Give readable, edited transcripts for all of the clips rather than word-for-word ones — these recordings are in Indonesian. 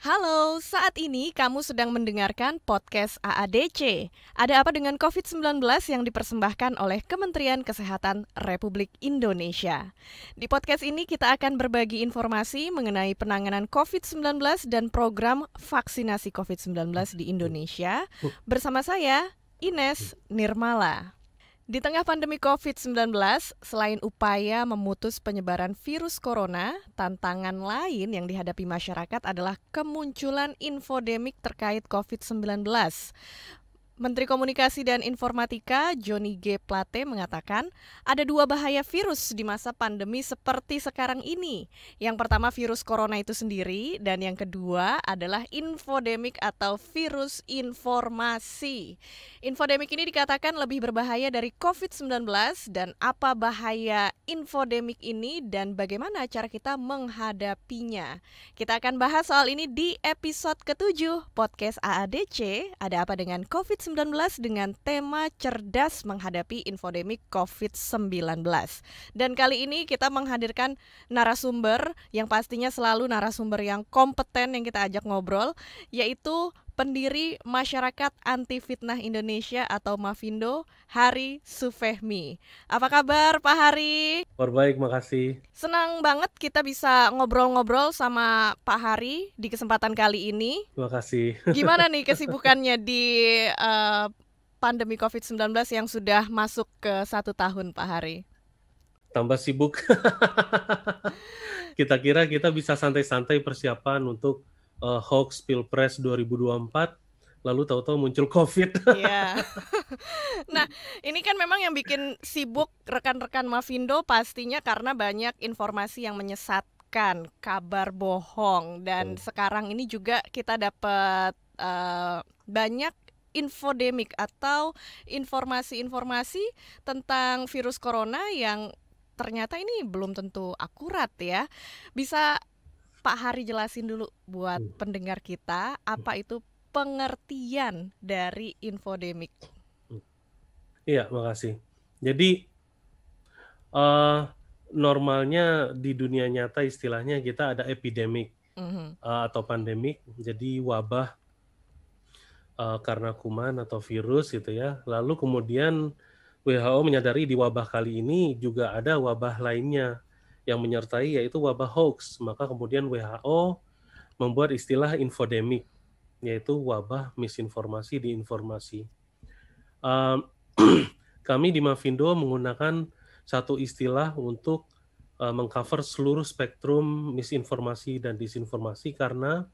Halo, saat ini kamu sedang mendengarkan podcast AADC. Ada apa dengan COVID-19 yang dipersembahkan oleh Kementerian Kesehatan Republik Indonesia. Di podcast ini kita akan berbagi informasi mengenai penanganan COVID-19 dan program vaksinasi COVID-19 di Indonesia. Bersama saya, Ines Nirmala. Di tengah pandemi COVID-19, selain upaya memutus penyebaran virus corona, tantangan lain yang dihadapi masyarakat adalah kemunculan infodemik terkait COVID-19. Menteri Komunikasi dan Informatika Johnny G. Plate mengatakan ada dua bahaya virus di masa pandemi seperti sekarang ini. Yang pertama virus corona itu sendiri dan yang kedua adalah infodemik atau virus informasi. Infodemik ini dikatakan lebih berbahaya dari COVID-19 dan apa bahaya infodemik ini dan bagaimana cara kita menghadapinya. Kita akan bahas soal ini di episode ke-7 podcast AADC. Ada apa dengan COVID-19 dengan tema cerdas menghadapi infodemik COVID-19. Dan kali ini kita menghadirkan narasumber yang pastinya selalu narasumber yang kompeten yang kita ajak ngobrol, yaitu pendiri Masyarakat Anti Fitnah Indonesia atau Mafindo, Hari Sufehmi. Apa kabar Pak Hari? Kabar baik, makasih. Senang banget kita bisa ngobrol-ngobrol sama Pak Hari di kesempatan kali ini. Makasih. Gimana nih kesibukannya di pandemi COVID-19 yang sudah masuk ke 1 tahun Pak Hari? Tambah sibuk. Kita kira kita bisa santai-santai persiapan untuk hoax Pilpres 2024, lalu tahu-tahu muncul COVID. Iya. Nah, ini kan memang yang bikin sibuk rekan-rekan Mafindo pastinya karena banyak informasi yang menyesatkan, kabar bohong, dan sekarang ini juga kita dapat banyak infodemik atau informasi-informasi tentang virus corona yang ternyata ini belum tentu akurat ya. Bisa Pak Hari jelasin dulu buat pendengar kita apa itu pengertian dari infodemik. Iya, makasih. Jadi normalnya di dunia nyata istilahnya kita ada epidemik atau pandemik, jadi wabah karena kuman atau virus gitu ya. Lalu kemudian WHO menyadari di wabah kali ini juga ada wabah lainnya yang menyertai yaitu wabah hoax. Maka kemudian WHO membuat istilah infodemik, yaitu wabah misinformasi di informasi. Kami di Mafindo menggunakan satu istilah untuk mengcover seluruh spektrum misinformasi dan disinformasi karena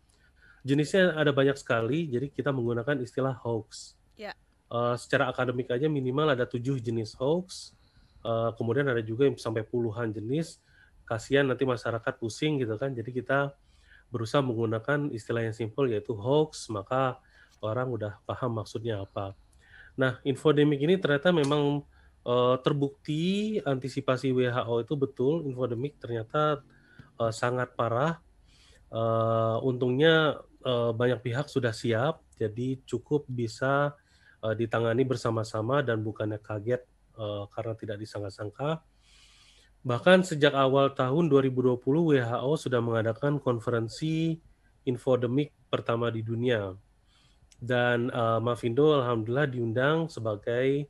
jenisnya ada banyak sekali, jadi kita menggunakan istilah hoax. Ya. Secara akademik aja minimal ada 7 jenis hoax, kemudian ada juga yang sampai puluhan jenis. Kasihan nanti masyarakat pusing gitu kan, jadi kita berusaha menggunakan istilah yang simpel yaitu hoax, maka orang udah paham maksudnya apa. Nah, infodemik ini ternyata memang terbukti antisipasi WHO itu betul, infodemik ternyata sangat parah. Untungnya banyak pihak sudah siap, jadi cukup bisa ditangani bersama-sama dan bukannya kaget karena tidak disangka-sangka. Bahkan sejak awal tahun 2020 WHO sudah mengadakan konferensi infodemik pertama di dunia. Dan Mafindo alhamdulillah diundang sebagai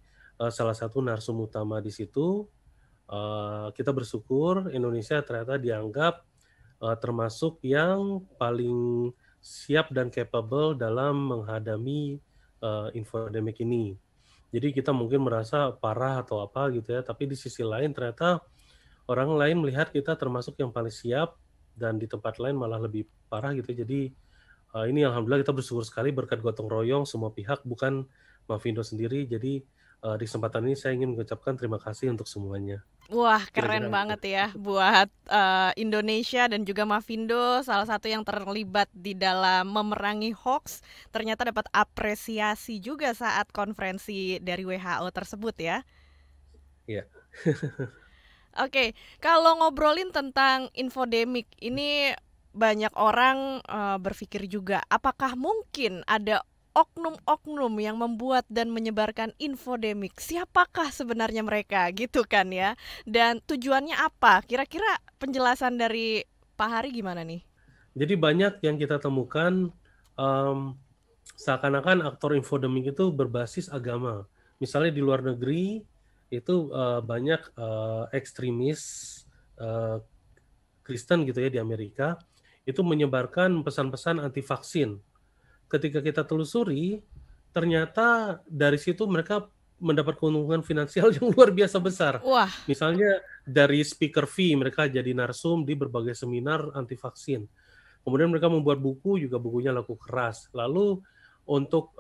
salah satu narsum utama di situ. Kita bersyukur Indonesia ternyata dianggap termasuk yang paling siap dan capable dalam menghadapi infodemik ini. Jadi kita mungkin merasa parah atau apa gitu ya, tapi di sisi lain ternyata orang lain melihat kita termasuk yang paling siap dan di tempat lain malah lebih parah gitu. Jadi ini alhamdulillah kita bersyukur sekali berkat gotong royong semua pihak, bukan Mafindo sendiri. Jadi di kesempatan ini saya ingin mengucapkan terima kasih untuk semuanya. Wah, Kira-kira keren banget ya buat Indonesia dan juga Mafindo, salah satu yang terlibat di dalam memerangi hoax, ternyata dapat apresiasi juga saat konferensi dari WHO tersebut ya. Iya. Oke, kalau ngobrolin tentang infodemik, ini banyak orang berpikir juga, apakah mungkin ada oknum-oknum yang membuat dan menyebarkan infodemik? Siapakah sebenarnya mereka gitu kan ya? Dan tujuannya apa? Kira-kira penjelasan dari Pak Hari gimana nih? Jadi banyak yang kita temukan um, seakan-akan aktor infodemik itu berbasis agama. Misalnya di luar negeri itu banyak ekstremis uh, Kristen gitu ya di Amerika itu menyebarkan pesan-pesan anti vaksin. Ketika kita telusuri, ternyata dari situ mereka mendapat keuntungan finansial yang luar biasa besar. Wah, Misalnya dari speaker fee mereka jadi narsum di berbagai seminar anti vaksin. Kemudian mereka membuat buku, juga bukunya laku keras. Lalu untuk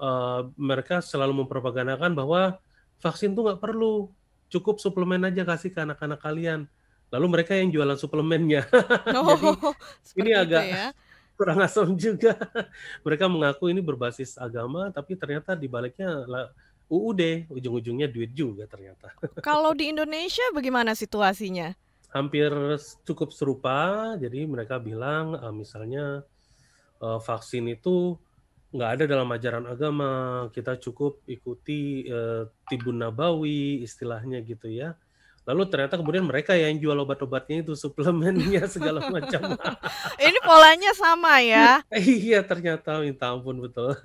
mereka selalu mempropagandakan bahwa vaksin tuh nggak perlu, cukup suplemen aja kasih ke anak-anak kalian. Lalu mereka yang jualan suplemennya. Jadi oh, ini seperti itu agak ya. kurang asam juga. Mereka mengaku ini berbasis agama, tapi ternyata di baliknya UUD, ujung-ujungnya duit juga ternyata. Kalau di Indonesia bagaimana situasinya? Hampir cukup serupa, jadi mereka bilang misalnya vaksin itu nggak ada dalam ajaran agama, kita cukup ikuti Tibun Nabawi istilahnya gitu ya. Lalu ternyata kemudian mereka yang jual obat-obatnya itu, suplemennya segala macam. Ini polanya sama ya. Iya ternyata, minta ampun betul.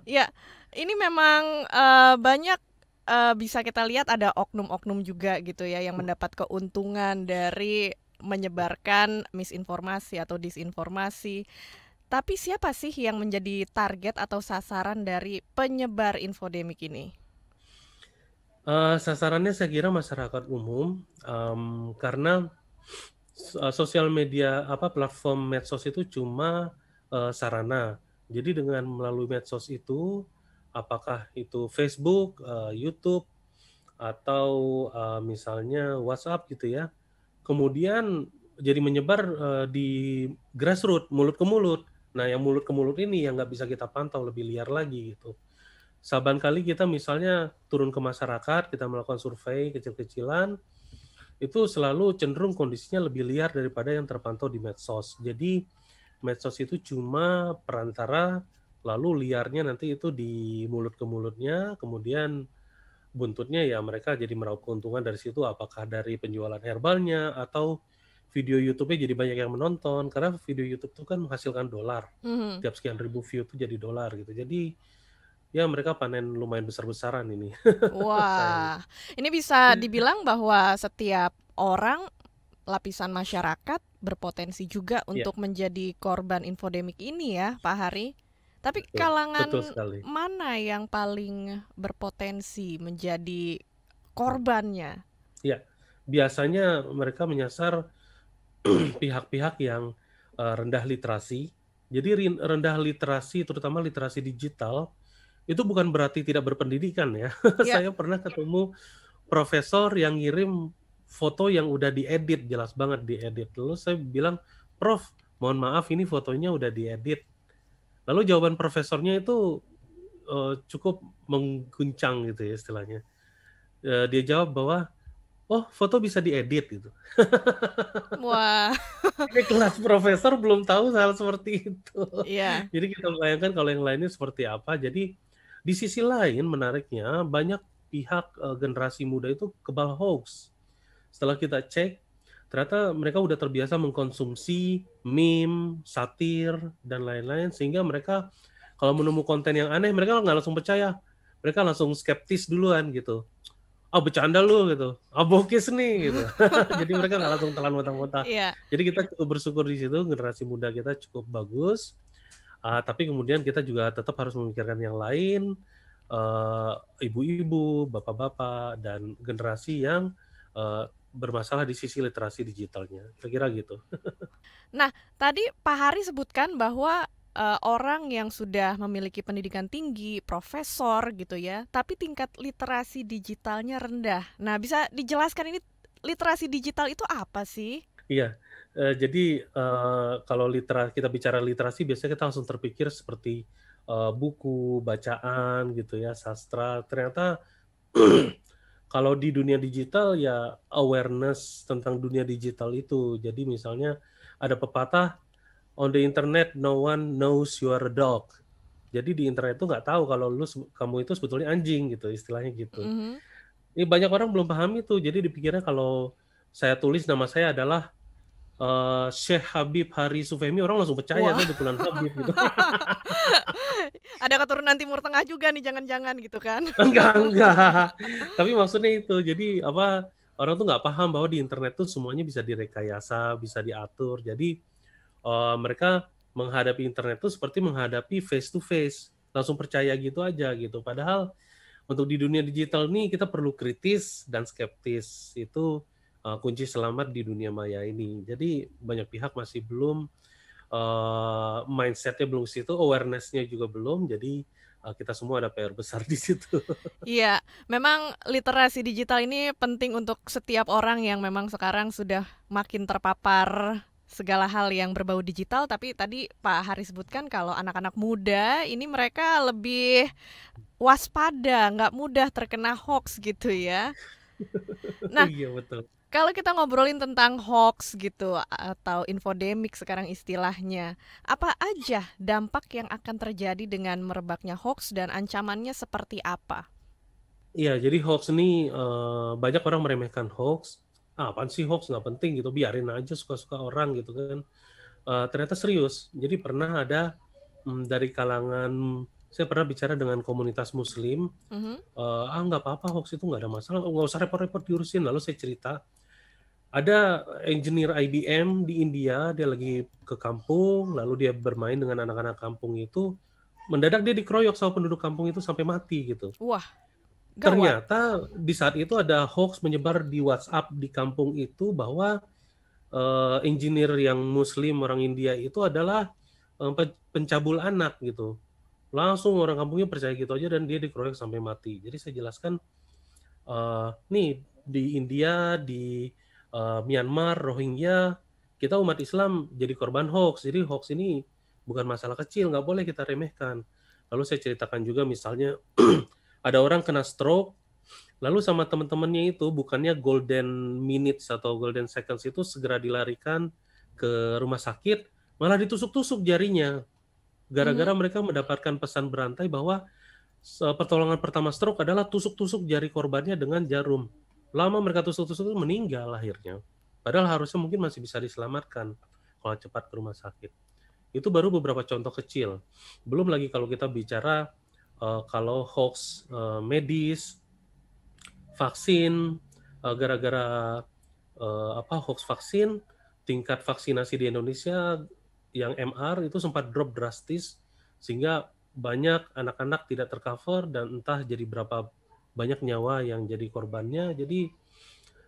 Ya, ini memang banyak bisa kita lihat ada oknum-oknum juga gitu ya yang mendapat keuntungan dari menyebarkan misinformasi atau disinformasi. Tapi siapa sih yang menjadi target atau sasaran dari penyebar infodemik ini? Sasarannya saya kira masyarakat umum, karena sosial media platform medsos itu cuma sarana. Jadi dengan melalui medsos itu, apakah itu Facebook, YouTube, atau misalnya WhatsApp gitu ya, kemudian jadi menyebar di grassroots, mulut ke mulut. Nah, yang mulut ke mulut ini yang nggak bisa kita pantau lebih liar lagi gitu. Saban kali kita misalnya turun ke masyarakat, kita melakukan survei kecil-kecilan, itu selalu cenderung kondisinya lebih liar daripada yang terpantau di medsos. Jadi medsos itu cuma perantara, lalu liarnya nanti itu di mulut ke mulutnya, kemudian buntutnya ya mereka jadi meraup keuntungan dari situ, apakah dari penjualan herbalnya atau video YouTube-nya jadi banyak yang menonton, karena video YouTube itu kan menghasilkan dolar. Mhm. Tiap sekian ribu view itu jadi dolar gitu. Jadi ya mereka panen lumayan besar-besaran ini. Sayang. Wah, ini bisa dibilang bahwa setiap orang lapisan masyarakat berpotensi juga Ya, untuk menjadi korban infodemik ini ya, Pak Hari. Tapi betul. Betul kalangan sekali. mana yang paling berpotensi menjadi korbannya? Ya, biasanya mereka menyasar pihak-pihak yang rendah literasi. Jadi rendah literasi, terutama literasi digital, itu bukan berarti tidak berpendidikan ya. Ya, Saya pernah ketemu profesor yang ngirim foto yang udah diedit, jelas banget diedit. Lalu saya bilang, Prof, mohon maaf ini fotonya udah diedit. Lalu jawaban profesornya itu cukup mengguncang gitu ya istilahnya. Dia jawab bahwa, oh foto bisa diedit gitu. wah, Ini kelas profesor belum tahu hal seperti itu. iya. Jadi kita bayangkan kalau yang lainnya seperti apa. Jadi di sisi lain menariknya banyak pihak generasi muda itu kebal hoax. Setelah kita cek, ternyata mereka udah terbiasa mengkonsumsi meme, satir, dan lain-lain sehingga mereka kalau menemu konten yang aneh mereka nggak langsung percaya. Mereka langsung skeptis duluan gitu. "Ah, bercanda lu," gitu. "Ah, bokis nih," gitu. Jadi mereka nggak langsung telan mentah-mentah. Iya. Jadi kita cukup bersyukur di situ, generasi muda kita cukup bagus, tapi kemudian kita juga tetap harus memikirkan yang lain, ibu-ibu, bapak-bapak, dan generasi yang bermasalah di sisi literasi digitalnya. Kira-kira gitu. Nah, tadi Pak Hari sebutkan bahwa orang yang sudah memiliki pendidikan tinggi, profesor gitu ya, tapi tingkat literasi digitalnya rendah. Nah, bisa dijelaskan ini literasi digital itu apa sih? Iya, jadi kalau kita bicara literasi biasanya kita langsung terpikir seperti buku, bacaan gitu ya, sastra. Ternyata kalau di dunia digital ya awareness tentang dunia digital itu. Jadi misalnya ada pepatah, on the internet no one knows you are a dog. Jadi di internet itu nggak tahu kalau kamu itu sebetulnya anjing gitu, istilahnya gitu. Mhm. Ini banyak orang belum paham itu, jadi dipikirnya kalau saya tulis nama saya adalah Syekh Habib Hari Sufemi, orang langsung percaya Wah, tuh betulan Habib gitu. ada keturunan Timur Tengah juga nih, jangan-jangan gitu kan? Enggak. Tapi maksudnya itu, jadi apa, orang tuh nggak paham bahwa di internet tuh semuanya bisa direkayasa, bisa diatur. Jadi mereka menghadapi internet tuh seperti menghadapi face to face, langsung percaya gitu aja gitu. Padahal untuk di dunia digital nih kita perlu kritis dan skeptis. Itu kunci selamat di dunia maya ini. Jadi banyak pihak masih belum mindset-nya belum ke situ, awareness-nya juga belum. Jadi kita semua ada PR besar di situ. Iya, memang literasi digital ini penting untuk setiap orang yang memang sekarang sudah makin terpapar segala hal yang berbau digital, tapi tadi Pak Hari sebutkan kalau anak-anak muda ini mereka lebih waspada, nggak mudah terkena hoax gitu ya. Nah, Iya betul. kalau kita ngobrolin tentang hoax gitu atau infodemik sekarang istilahnya, apa aja dampak yang akan terjadi dengan merebaknya hoax dan ancamannya seperti apa? Iya, jadi hoax ini banyak orang meremehkan hoax. Ah, apaan sih hoax, nggak penting gitu, biarin aja suka-suka orang gitu kan. Ternyata serius. Jadi pernah ada dari kalangan, saya pernah bicara dengan komunitas Muslim. Mhm. Nggak apa-apa hoax itu nggak ada masalah, nggak usah repot-repot diurusin. Lalu saya cerita, ada engineer IBM di India, dia lagi ke kampung, lalu dia bermain dengan anak-anak kampung itu, mendadak dia dikeroyok sama penduduk kampung itu sampai mati gitu. Wah, gawat. Ternyata di saat itu ada hoax menyebar di WhatsApp di kampung itu bahwa engineer yang Muslim orang India itu adalah pencabul anak gitu. Langsung orang kampungnya percaya gitu aja dan dia dikeroyok sampai mati. Jadi saya jelaskan, nih di India, di Myanmar, Rohingya, kita umat Islam jadi korban hoax. Jadi hoax ini bukan masalah kecil, nggak boleh kita remehkan. Lalu saya ceritakan juga misalnya ada orang kena stroke, lalu sama teman-temannya itu bukannya golden minutes atau golden seconds itu segera dilarikan ke rumah sakit, malah ditusuk-tusuk jarinya. Gara-gara Mhm. mereka mendapatkan pesan berantai bahwa pertolongan pertama stroke adalah tusuk-tusuk jari korbannya dengan jarum. Lama mereka tusuk-tusuk itu meninggal akhirnya. Padahal harusnya mungkin masih bisa diselamatkan kalau cepat ke rumah sakit. Itu baru beberapa contoh kecil. Belum lagi kalau kita bicara kalau hoax medis, vaksin, gara-gara hoax vaksin, tingkat vaksinasi di Indonesia yang MR itu sempat drop drastis sehingga banyak anak-anak tidak tercover dan entah jadi berapa banyak nyawa yang jadi korbannya. Jadi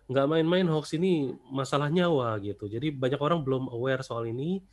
nggak main-main hoax ini masalah nyawa gitu. Jadi banyak orang belum aware soal ini.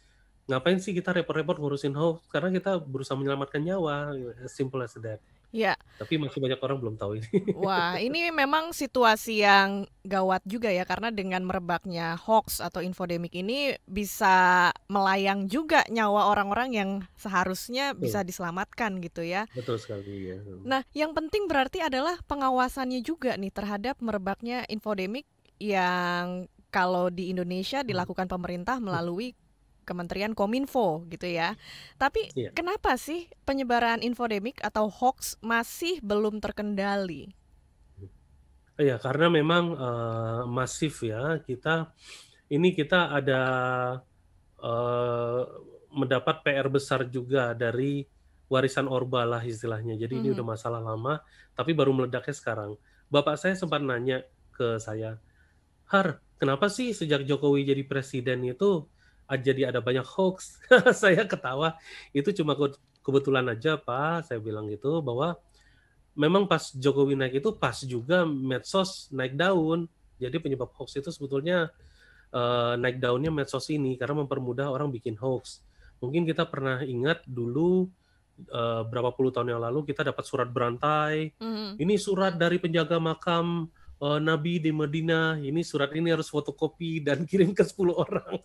Ngapain sih kita repot-repot ngurusin hoax? Karena kita berusaha menyelamatkan nyawa, as simple as that. Ya, Tapi masih banyak orang belum tahu ini. wah, ini memang situasi yang gawat juga ya, karena dengan merebaknya hoax atau infodemik ini bisa melayang juga nyawa orang-orang yang seharusnya bisa Betul, diselamatkan gitu ya. betul sekali ya. Nah, yang penting berarti adalah pengawasannya juga nih terhadap merebaknya infodemik yang kalau di Indonesia dilakukan pemerintah melalui Kementerian Kominfo gitu ya. Tapi Iya. kenapa sih penyebaran infodemik atau hoax masih belum terkendali? Iya, karena memang masif ya. Kita ada eh, mendapat PR besar juga dari warisan Orba lah istilahnya. Jadi ini udah Mhm. masalah lama, tapi baru meledaknya sekarang. Bapak saya sempat nanya ke saya, Har, kenapa sih sejak Jokowi jadi presiden itu jadi ada banyak hoax? Saya ketawa, itu cuma kebetulan aja Pak, saya bilang gitu, bahwa memang pas Jokowi naik itu pas juga medsos naik daun. Jadi penyebab hoax itu sebetulnya naik daunnya medsos ini karena mempermudah orang bikin hoax. Mungkin kita pernah ingat dulu berapa puluh tahun yang lalu kita dapat surat berantai. Mhm. Ini surat dari penjaga makam Nabi di Madinah. Ini surat ini harus fotokopi dan kirim ke 10 orang.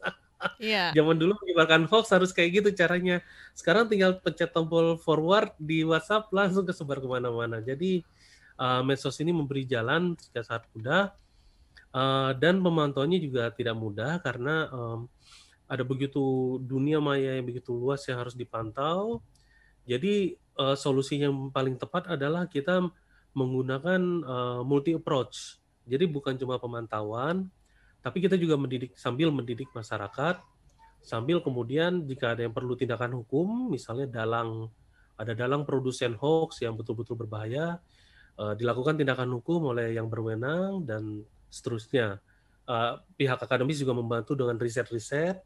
Iya. Zaman dulu menyebarkan hoax harus kayak gitu caranya. Sekarang tinggal pencet tombol forward di WhatsApp langsung kesebar kemana-mana. Jadi medsos ini memberi jalan sejak saat mudah dan pemantauannya juga tidak mudah karena ada begitu dunia maya yang begitu luas yang harus dipantau. Jadi solusi yang paling tepat adalah kita menggunakan multi approach. Jadi bukan cuma pemantauan, Tapi kita juga sambil mendidik masyarakat, sambil kemudian jika ada yang perlu tindakan hukum, misalnya ada dalang produsen hoax yang betul-betul berbahaya, dilakukan tindakan hukum oleh yang berwenang dan seterusnya. Pihak akademis juga membantu dengan riset-riset.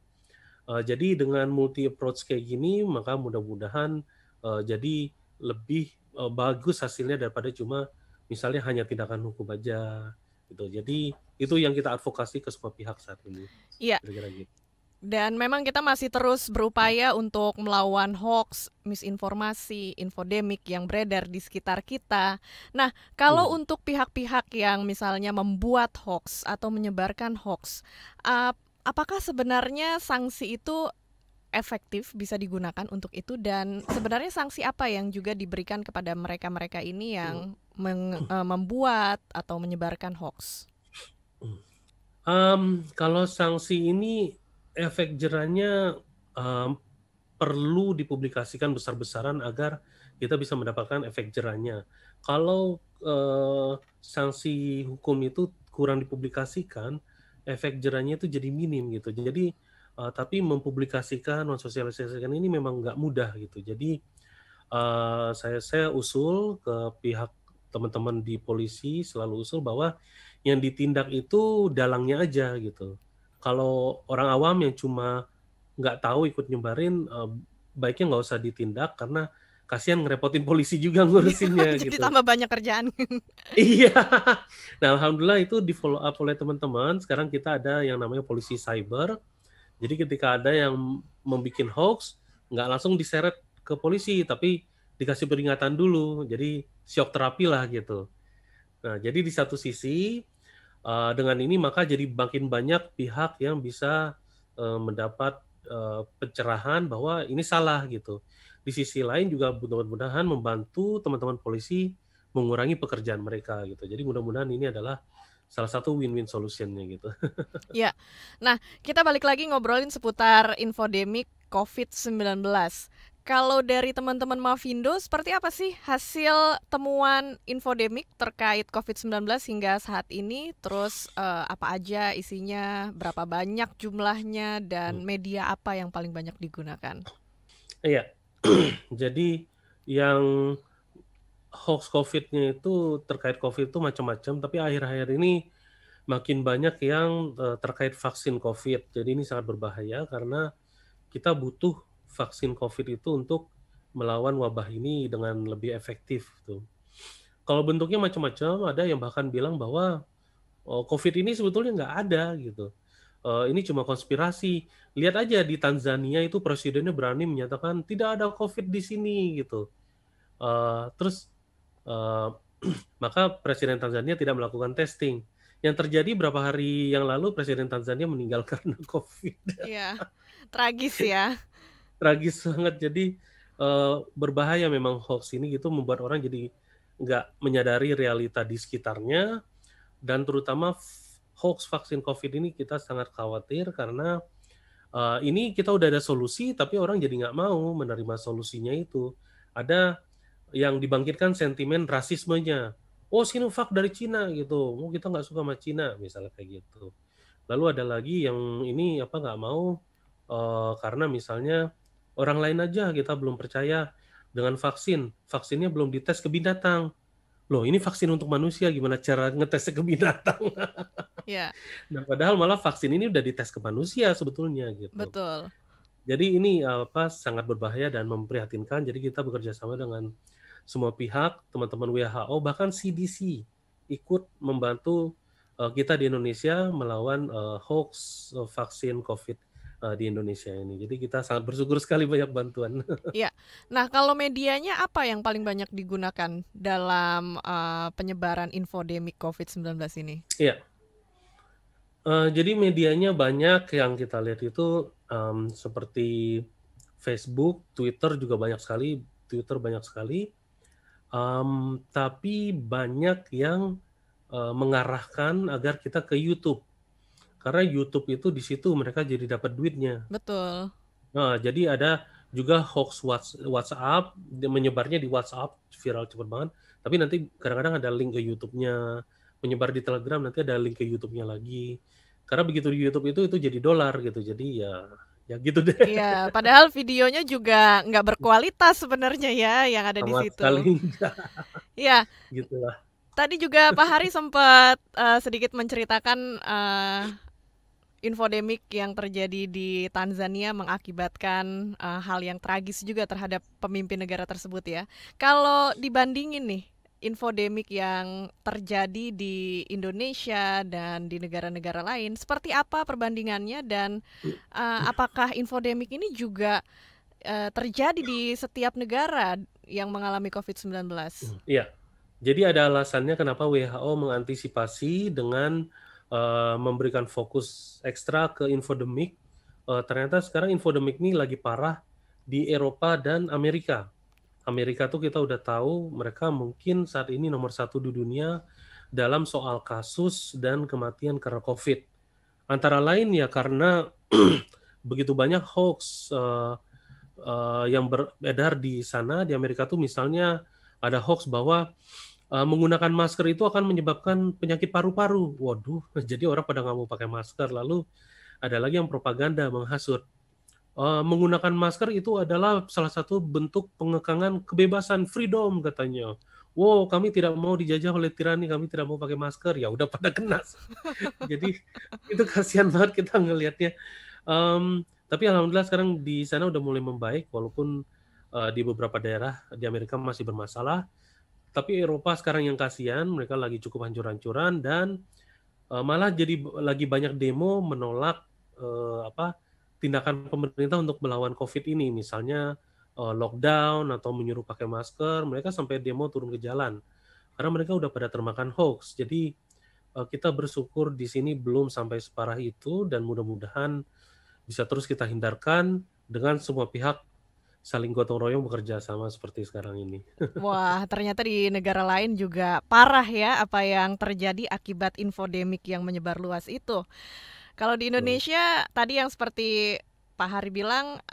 Jadi dengan multi approach kayak gini, maka mudah-mudahan jadi lebih bagus hasilnya daripada cuma misalnya hanya tindakan hukum aja gitu. Jadi itu yang kita advokasi ke semua pihak saat ini. Iya. Kira-kira gitu. Dan memang kita masih terus berupaya untuk melawan hoax, misinformasi, infodemik yang beredar di sekitar kita. Nah, kalau untuk pihak-pihak yang misalnya membuat hoax atau menyebarkan hoax, apakah sebenarnya sanksi itu efektif bisa digunakan untuk itu, dan sebenarnya sanksi apa yang juga diberikan kepada mereka-mereka ini yang membuat atau menyebarkan hoax? Kalau sanksi ini efek jerahnya perlu dipublikasikan besar-besaran agar kita bisa mendapatkan efek jerahnya. Kalau sanksi hukum itu kurang dipublikasikan, efek jerahnya itu jadi minim gitu. Jadi tapi mempublikasikan, mensosialisasikan ini memang nggak mudah gitu. Jadi saya usul ke pihak teman-teman di polisi, selalu usul bahwa yang ditindak itu dalangnya aja gitu. Kalau orang awam yang cuma nggak tahu ikut nyebarin, baiknya nggak usah ditindak karena kasihan ngerepotin polisi juga ngurusinnya Jadi gitu. tambah banyak kerjaan. Iya. Nah, alhamdulillah itu di-follow up oleh teman-teman. Sekarang kita ada yang namanya polisi cyber. Jadi ketika ada yang membuat hoax, nggak langsung diseret ke polisi, tapi dikasih peringatan dulu. Jadi shock terapi lah gitu. Nah, jadi di satu sisi dengan ini maka jadi makin banyak pihak yang bisa mendapat pencerahan bahwa ini salah gitu. Di sisi lain juga mudah-mudahan membantu teman-teman polisi mengurangi pekerjaan mereka gitu. Jadi mudah-mudahan ini adalah salah satu win-win solutionnya gitu. Ya, nah kita balik lagi ngobrolin seputar infodemik COVID-19. Kalau dari teman-teman Mavindo, seperti apa sih hasil temuan infodemik terkait COVID-19 hingga saat ini? Terus apa aja isinya, berapa banyak jumlahnya, dan media apa yang paling banyak digunakan? Iya, jadi yang hoax COVID-nya itu terkait COVID itu macam-macam, tapi akhir-akhir ini makin banyak yang terkait vaksin COVID. Jadi ini sangat berbahaya karena kita butuh vaksin COVID itu untuk melawan wabah ini dengan lebih efektif. Tuh. Kalau bentuknya macam-macam, ada yang bahkan bilang bahwa COVID ini sebetulnya nggak ada gitu. Ini cuma konspirasi. Lihat aja di Tanzania itu presidennya berani menyatakan tidak ada COVID di sini gitu. Terus maka Presiden Tanzania tidak melakukan testing. Yang terjadi berapa hari yang lalu Presiden Tanzania meninggal karena COVID. Iya, tragis ya. Tragis banget. Jadi berbahaya memang hoax ini gitu, membuat orang jadi nggak menyadari realita di sekitarnya, dan terutama hoax vaksin COVID ini kita sangat khawatir karena ini kita udah ada solusi tapi orang jadi nggak mau menerima solusinya itu. Ada yang dibangkitkan sentimen rasismenya. Oh, Sinovac dari Cina gitu. Oh, kita nggak suka sama Cina misalnya kayak gitu. Lalu ada lagi yang ini nggak mau karena misalnya orang lain aja kita belum percaya dengan vaksin. Vaksinnya belum dites ke binatang. Loh, ini vaksin untuk manusia, gimana cara ngetesnya ke binatang? Ya, Nah, padahal malah vaksin ini udah dites ke manusia sebetulnya gitu. betul. Jadi ini sangat berbahaya dan memprihatinkan. Jadi kita bekerja sama dengan semua pihak, teman-teman WHO, bahkan CDC ikut membantu kita di Indonesia melawan hoax vaksin COVID di Indonesia ini. Jadi kita sangat bersyukur sekali banyak bantuan. Iya. Nah, kalau medianya apa yang paling banyak digunakan dalam penyebaran infodemik COVID-19 ini? Iya. Jadi medianya banyak yang kita lihat itu seperti Facebook, Twitter juga banyak sekali. Twitter banyak sekali. Tapi banyak yang mengarahkan agar kita ke YouTube. Karena YouTube itu di situ mereka jadi dapat duitnya. Betul. Nah, jadi ada juga hoax WhatsApp, menyebarnya di WhatsApp, viral cepet banget. Tapi nanti kadang-kadang ada link ke YouTube-nya, menyebar di Telegram nanti ada link ke YouTube-nya lagi. Karena begitu di YouTube itu jadi dolar gitu. Jadi ya gitu deh. Iya, padahal videonya juga nggak berkualitas sebenarnya ya yang ada di Sama sekali situ. enggak, Iya, gitulah. tadi juga Pak Hari sempat sedikit menceritakan infodemik yang terjadi di Tanzania mengakibatkan hal yang tragis juga terhadap pemimpin negara tersebut ya. Kalau dibandingin nih infodemik yang terjadi di Indonesia dan di negara-negara lain, seperti apa perbandingannya dan apakah infodemik ini juga terjadi di setiap negara yang mengalami COVID-19? Iya. Jadi ada alasannya kenapa WHO mengantisipasi dengan memberikan fokus ekstra ke infodemik. Ternyata sekarang infodemik ini lagi parah di Eropa dan Amerika. Amerika tuh kita udah tahu mereka mungkin saat ini nomor 1 di dunia dalam soal kasus dan kematian karena COVID. Antara lain ya karena begitu banyak hoax yang beredar di sana di Amerika tuh, misalnya ada hoax bahwa menggunakan masker itu akan menyebabkan penyakit paru-paru. Waduh, jadi orang pada nggak mau pakai masker. Lalu ada lagi yang propaganda menghasut. Menggunakan masker itu adalah salah satu bentuk pengekangan kebebasan, freedom katanya. Wow, kami tidak mau dijajah oleh tirani, kami tidak mau pakai masker. Ya udah pada kena. Jadi itu kasihan banget kita ngelihatnya. Tapi alhamdulillah sekarang di sana udah mulai membaik, walaupun di beberapa daerah di Amerika masih bermasalah. Tapi Eropa sekarang yang kasihan, mereka lagi cukup hancur-hancuran dan malah jadi lagi banyak demo menolak tindakan pemerintah untuk melawan COVID ini, misalnya lockdown atau menyuruh pakai masker. Mereka sampai demo turun ke jalan karena mereka udah pada termakan hoax. Jadi kita bersyukur di sini belum sampai separah itu dan mudah-mudahan bisa terus kita hindarkan dengan semua pihak saling gotong royong bekerja sama seperti sekarang ini. Wah, ternyata di negara lain juga parah ya apa yang terjadi akibat infodemik yang menyebar luas itu. Kalau di Betul. Indonesia tadi yang seperti Pak Hari bilang,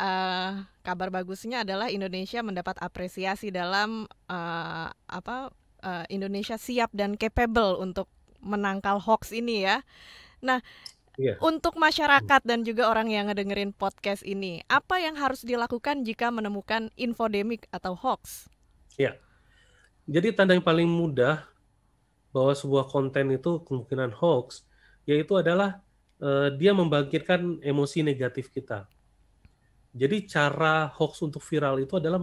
kabar bagusnya adalah Indonesia mendapat apresiasi dalam Indonesia siap dan capable untuk menangkal hoax ini ya. Nah, Iya, untuk masyarakat dan juga orang yang ngedengerin podcast ini, apa yang harus dilakukan jika menemukan infodemik atau hoax? iya. Jadi tanda yang paling mudah bahwa sebuah konten itu kemungkinan hoax, yaitu adalah dia membangkitkan emosi negatif kita. Jadi cara hoax untuk viral itu adalah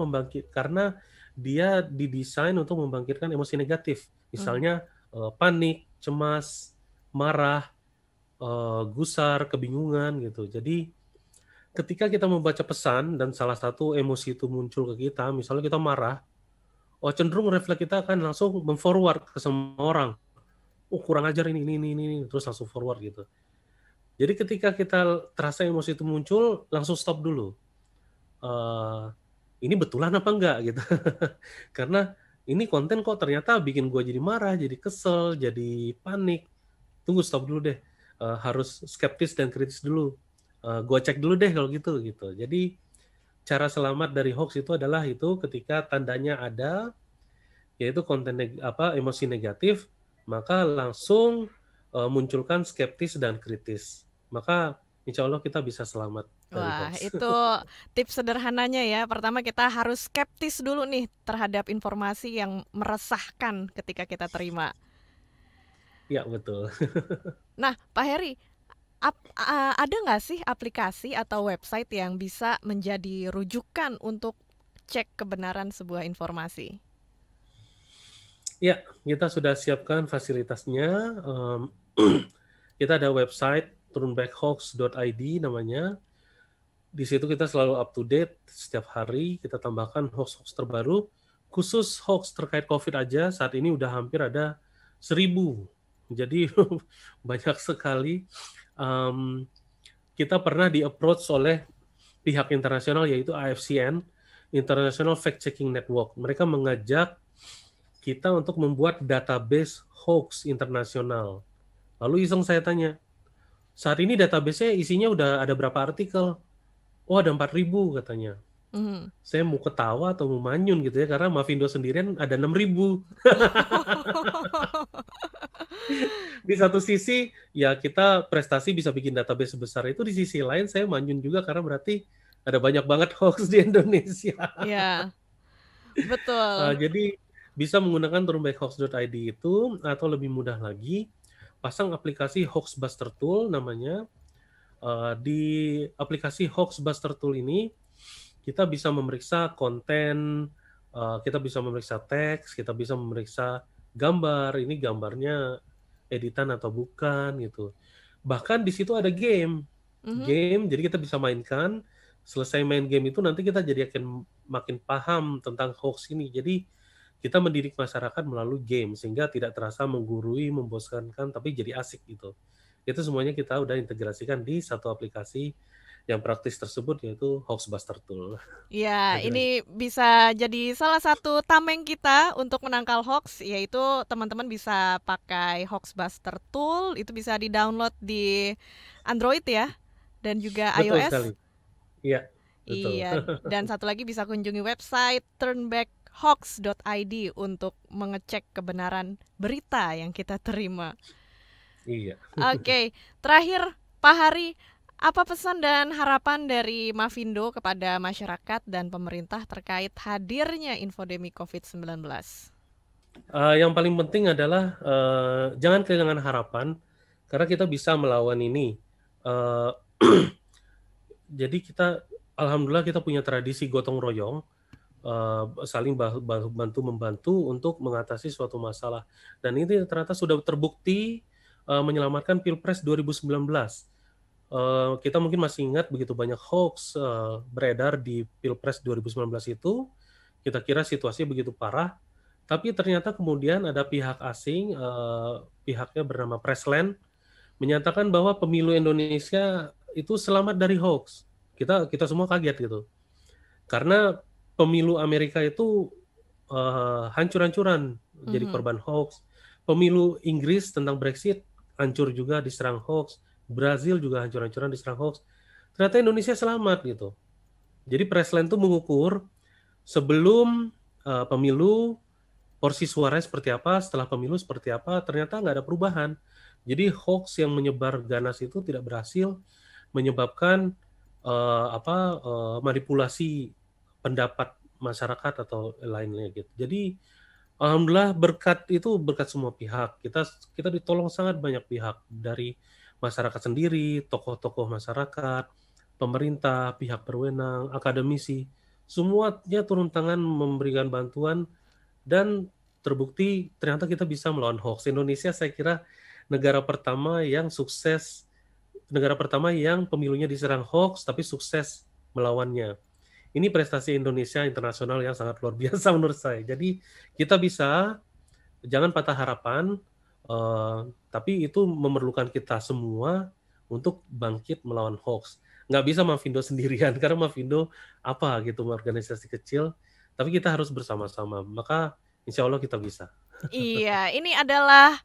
karena dia didesain untuk membangkitkan emosi negatif. Hmm. Misalnya panik, cemas, marah, gusar, kebingungan gitu. Jadi ketika kita membaca pesan dan salah satu emosi itu muncul ke kita, misalnya kita marah, cenderung refleks kita akan langsung memforward ke semua orang. Kurang ajar ini, terus langsung forward gitu. Jadi ketika kita terasa emosi itu muncul, langsung stop dulu. Ini betulan apa enggak gitu. Karena ini konten kok ternyata bikin gue jadi marah, jadi kesel, jadi panik. Tunggu, stop dulu deh. Harus skeptis dan kritis dulu. Gue cek dulu deh kalau gitu. Jadi cara selamat dari hoax itu adalah itu ketika tandanya ada, yaitu konten emosi negatif, maka langsung munculkan skeptis dan kritis. Maka insya Allah kita bisa selamat dari Wah, hoax. itu tips sederhananya ya. Pertama kita harus skeptis dulu nih terhadap informasi yang meresahkan ketika kita terima. Ya betul. Nah, Pak Heri, ada nggak sih aplikasi atau website yang bisa menjadi rujukan untuk cek kebenaran sebuah informasi? Ya, kita sudah siapkan fasilitasnya. Kita ada website turnbackhoax.id namanya. Di situ kita selalu up to date setiap hari. Kita tambahkan hoax-hoax terbaru. Khusus hoax terkait COVID aja saat ini udah hampir ada 1.000. Jadi banyak sekali. Kita pernah di-approach oleh pihak internasional yaitu IFCN, International Fact Checking Network. Mereka mengajak kita untuk membuat database hoax internasional. Lalu iseng saya tanya, saat ini database-nya isinya udah ada berapa artikel? Oh, ada 4.000 katanya. Mhm. Saya mau ketawa atau mau manyun gitu ya, karena Mavindo sendirian ada 6.000. Di satu sisi ya kita prestasi bisa bikin database sebesar itu, di sisi lain saya manyun juga karena berarti ada banyak banget hoax di Indonesia. Ya, betul. Jadi bisa menggunakan turnbackhoax.id itu, atau lebih mudah lagi pasang aplikasi Hoaxbuster Tool namanya. Di aplikasi Hoaxbuster Tool ini kita bisa memeriksa konten, kita bisa memeriksa teks, kita bisa memeriksa gambar, ini gambarnya editan atau bukan gitu. Bahkan di situ ada game, jadi kita bisa mainkan. Selesai main game itu nanti kita jadi akan makin paham tentang hoax ini. Jadi kita mendidik masyarakat melalui game sehingga tidak terasa menggurui, membosankan, tapi jadi asik gitu. Itu semuanya kita udah integrasikan di satu aplikasi yang praktis tersebut, yaitu Hoaxbuster Tool. Ya, ini bisa jadi salah satu tameng kita untuk menangkal hoax, yaitu teman-teman bisa pakai Hoaxbuster Tool, itu bisa di-download di Android ya, dan juga Betul iOS. sekali. Iya, betul. Iya, dan satu lagi bisa kunjungi website turnbackhoax.id untuk mengecek kebenaran berita yang kita terima. Iya. Oke, terakhir Pak Hari, apa pesan dan harapan dari Mavindo kepada masyarakat dan pemerintah terkait hadirnya infodemi COVID-19? Yang paling penting adalah jangan kehilangan harapan, karena kita bisa melawan ini. Jadi kita, alhamdulillah kita punya tradisi gotong royong, saling bantu-membantu untuk mengatasi suatu masalah. Dan ini ternyata sudah terbukti menyelamatkan Pilpres 2019. Kita mungkin masih ingat begitu banyak hoax beredar di Pilpres 2019 itu, kita kira situasinya begitu parah, tapi ternyata kemudian ada pihak asing, pihaknya bernama Pressland, menyatakan bahwa pemilu Indonesia itu selamat dari hoax. Kita semua kaget gitu. Karena pemilu Amerika itu hancur-hancuran jadi korban hoax. Pemilu Inggris tentang Brexit hancur juga diserang hoax. Brazil juga hancur-hancuran diserang hoax. Ternyata Indonesia selamat gitu. Jadi Pressland itu mengukur sebelum pemilu porsi suaranya seperti apa, setelah pemilu seperti apa, ternyata nggak ada perubahan. Jadi hoax yang menyebar ganas itu tidak berhasil menyebabkan manipulasi pendapat masyarakat atau lainnya gitu. Jadi alhamdulillah berkat semua pihak. Kita ditolong sangat banyak pihak, dari masyarakat sendiri, tokoh-tokoh masyarakat, pemerintah, pihak berwenang, akademisi, semuanya turun tangan memberikan bantuan, dan terbukti ternyata kita bisa melawan hoax. Indonesia saya kira negara pertama yang pemilunya diserang hoax tapi sukses melawannya. Ini prestasi Indonesia internasional yang sangat luar biasa menurut saya. Jadi kita bisa, jangan patah harapan, tapi itu memerlukan kita semua untuk bangkit melawan hoax. Nggak bisa Mavindo sendirian, karena Mavindo organisasi kecil, tapi kita harus bersama-sama. Maka insya Allah kita bisa. Iya, ini adalah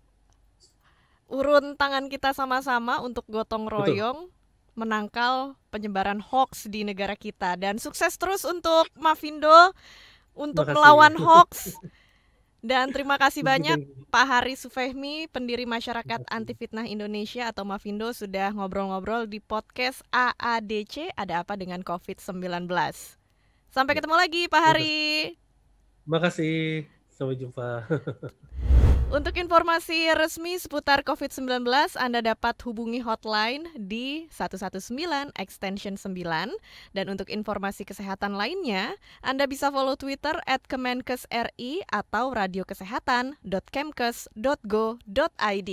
urun tangan kita sama-sama untuk gotong royong menangkal penyebaran hoax di negara kita. Dan sukses terus untuk Mavindo untuk melawan hoax. Dan terima kasih banyak Pak Hari Sufehmi, pendiri Masyarakat Anti Fitnah Indonesia atau Mavindo, sudah ngobrol-ngobrol di podcast AADC, Ada Apa Dengan COVID-19. Sampai ketemu lagi Pak Hari. Terima kasih, sampai jumpa. Untuk informasi resmi seputar COVID-19, Anda dapat hubungi hotline di 119 extension 9. Dan untuk informasi kesehatan lainnya, Anda bisa follow Twitter @kemenkesri atau radiokesehatan.kemkes.go.id.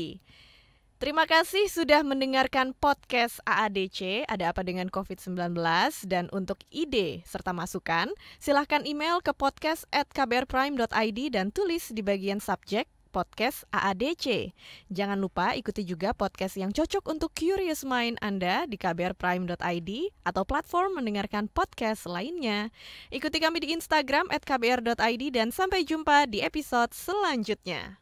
Terima kasih sudah mendengarkan podcast AADC, Ada Apa Dengan COVID-19. Dan untuk ide serta masukan, silahkan email ke podcast@kbrprime.id dan tulis di bagian subjek podcast AADC. Jangan lupa ikuti juga podcast yang cocok untuk curious mind Anda di kbrprime.id atau platform mendengarkan podcast lainnya. Ikuti kami di Instagram @kbr.id dan sampai jumpa di episode selanjutnya.